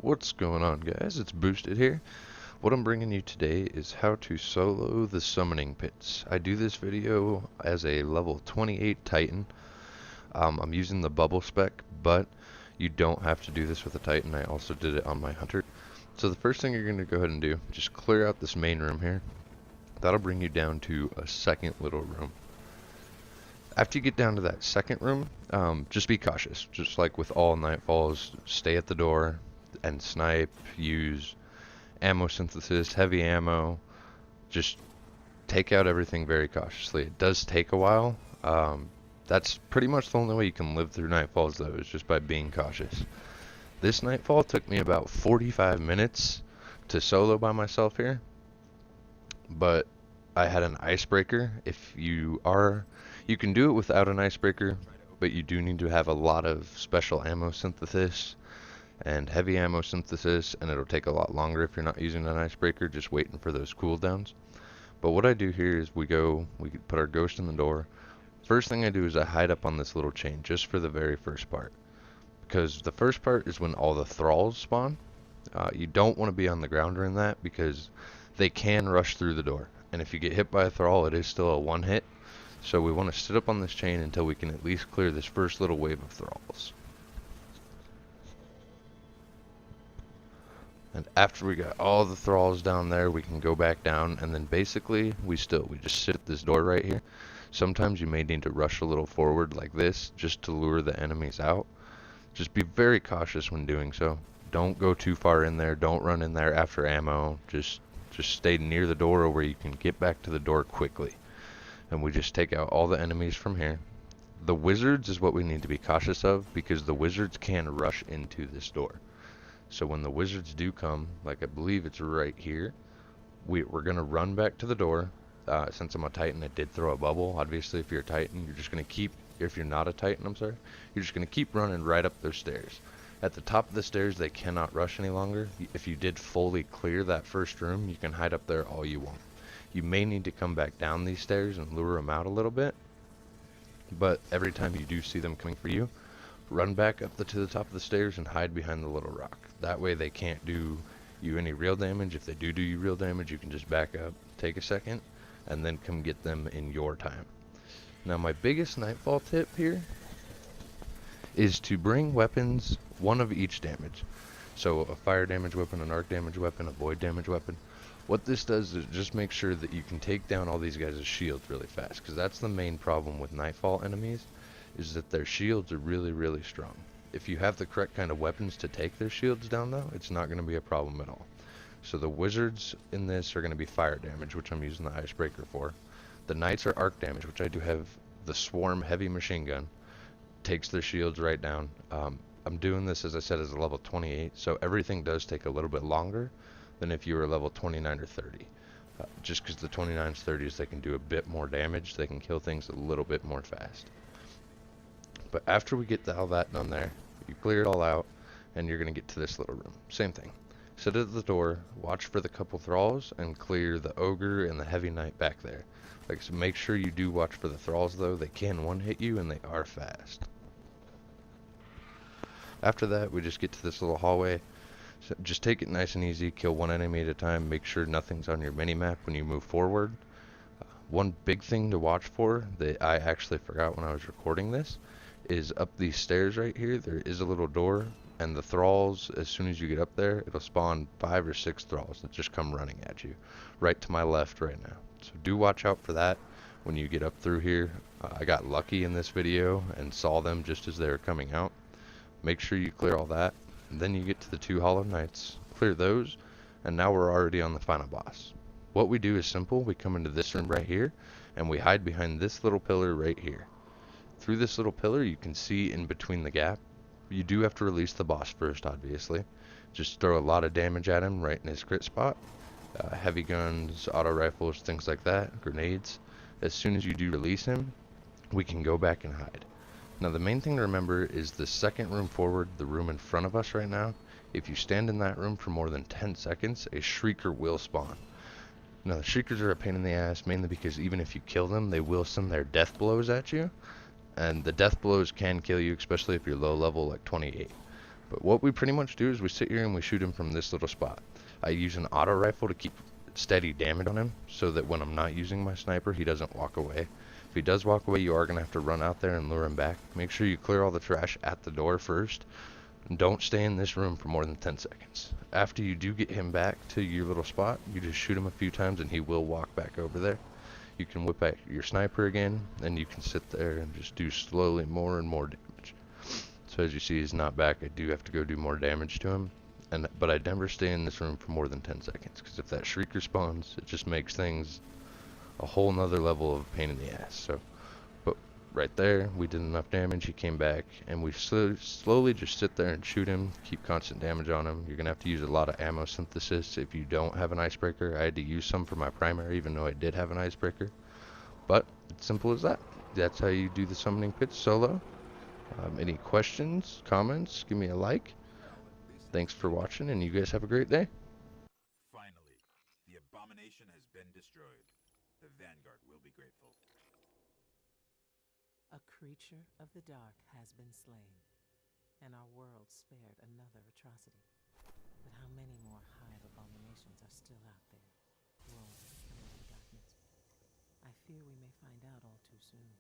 What's going on, guys? It's Boosted here. What I'm bringing you today is how to solo the summoning pits. I do this video as a level 28 Titan. I'm using the bubble spec, but you don't have to do this with a Titan. I also did it on my Hunter. So the first thing you're going to go ahead and do, just clear out this main room here. That'll bring you down to a second little room. After you get down to that second room, just be cautious. Just like with all Nightfalls, stay at the door and snipe, use ammo synthesis, heavy ammo. Just take out everything very cautiously. It does take a while. That's pretty much the only way you can live through Nightfalls though, is just by being cautious. This Nightfall took me about 45 minutes to solo by myself here, but I had an icebreaker. You can do it without an icebreaker, but you do need to have a lot of special ammo synthesis and heavy ammo synthesis, and it'll take a lot longer if you're not using an icebreaker, just waiting for those cooldowns. But what I do here is we put our ghost in the door. First thing I do is I hide up on this little chain just for the very first part, because the first part is when all the thralls spawn. You don't want to be on the ground during that because they can rush through the door, and if you get hit by a thrall, it is still a one hit. So we want to sit up on this chain until we can at least clear this first little wave of thralls. And after we got all the thralls down there, we can go back down, and then basically we just sit at this door right here. Sometimes you may need to rush a little forward like this just to lure the enemies out. Just be very cautious when doing so. Don't go too far in there. Don't run in there after ammo. Just stay near the door where you can get back to the door quickly. And we just take out all the enemies from here. The wizards is what we need to be cautious of, because the wizards can rush into this door. So when the wizards do come, like I believe it's right here, we're going to run back to the door. Since I'm a Titan, I did throw a bubble. Obviously, if you're a Titan, you're just going to if you're not a Titan, I'm sorry, you're just going to keep running right up those stairs. At the top of the stairs, they cannot rush any longer. If you did fully clear that first room, you can hide up there all you want. You may need to come back down these stairs and lure them out a little bit, but every time you do see them coming for you, run back up to the top of the stairs and hide behind the little rock. That way they can't do you any real damage. If they do you real damage, you can just back up, take a second, and then come get them in your time. Now my biggest Nightfall tip here is to bring weapons, one of each damage. So a fire damage weapon, an arc damage weapon, a void damage weapon. What this does is just make sure that you can take down all these guys' shields really fast, because that's the main problem with Nightfall enemies, is that their shields are really, really strong. If you have the correct kind of weapons to take their shields down though, it's not going to be a problem at all. So the wizards in this are going to be fire damage, which I'm using the icebreaker for. The knights are arc damage, which I do have the swarm heavy machine gun. Takes their shields right down. I'm doing this, as I said, as a level 28, so everything does take a little bit longer than if you were level 29 or 30. Just because the 29s, 30s, they can do a bit more damage. They can kill things a little bit more fast. But after we get all that done there, you clear it all out, and you're going to get to this little room. Same thing. Sit at the door, watch for the couple thralls, and clear the ogre and the heavy knight back there. So make sure you do watch for the thralls though. They can one-hit you, and they are fast. After that, we just get to this little hallway. So just take it nice and easy, kill one enemy at a time, make sure nothing's on your mini-map when you move forward. One big thing to watch for that I actually forgot when I was recording this is up these stairs right here, there is a little door, and the thralls, as soon as you get up there, it'll spawn 5 or 6 thralls that just come running at you, right to my left right now. So do watch out for that when you get up through here. I got lucky in this video and saw them just as they were coming out. Make sure you clear all that. And then you get to the 2 hollow knights, clear those, and now we're already on the final boss. What we do is simple. We come into this room right here, and we hide behind this little pillar right here. Through this little pillar, you can see in between the gap. You do have to release the boss first, obviously. Just throw a lot of damage at him right in his crit spot. Heavy guns, auto rifles, things like that, grenades. As soon as you do release him, we can go back and hide. Now the main thing to remember is the second room forward, the room in front of us right now. If you stand in that room for more than 10 seconds, a shrieker will spawn. Now the shriekers are a pain in the ass, mainly because even if you kill them, they will send their death blows at you. And the death blows can kill you, especially if you're low level like 28. But what we pretty much do is we sit here and we shoot him from this little spot. I use an auto rifle to keep steady damage on him so that when I'm not using my sniper, he doesn't walk away. If he does walk away, you are going to have to run out there and lure him back. Make sure you clear all the trash at the door first. And don't stay in this room for more than 10 seconds. After you do get him back to your little spot, you just shoot him a few times and he will walk back over there. You can whip out your sniper again, and you can sit there and just do slowly more and more damage. So as you see, he's not back. I do have to go do more damage to him. But I never stay in this room for more than 10 seconds, because if that shrieker spawns, it just makes things a whole nother level of pain in the ass. So, but right there, we did enough damage. He came back, and we slowly just sit there and shoot him, keep constant damage on him. You're gonna have to use a lot of ammo synthesis if you don't have an icebreaker. I had to use some for my primary, even though I did have an icebreaker. But it's simple as that. That's how you do the summoning pit solo. Any questions, comments? Give me a like. Thanks for watching, and you guys have a great day. Finally, the abomination has been destroyed. The Vanguard will be grateful. A creature of the dark has been slain, and our world spared another atrocity. But how many more hive abominations are still out there, roaming among the darkness? I fear we may find out all too soon.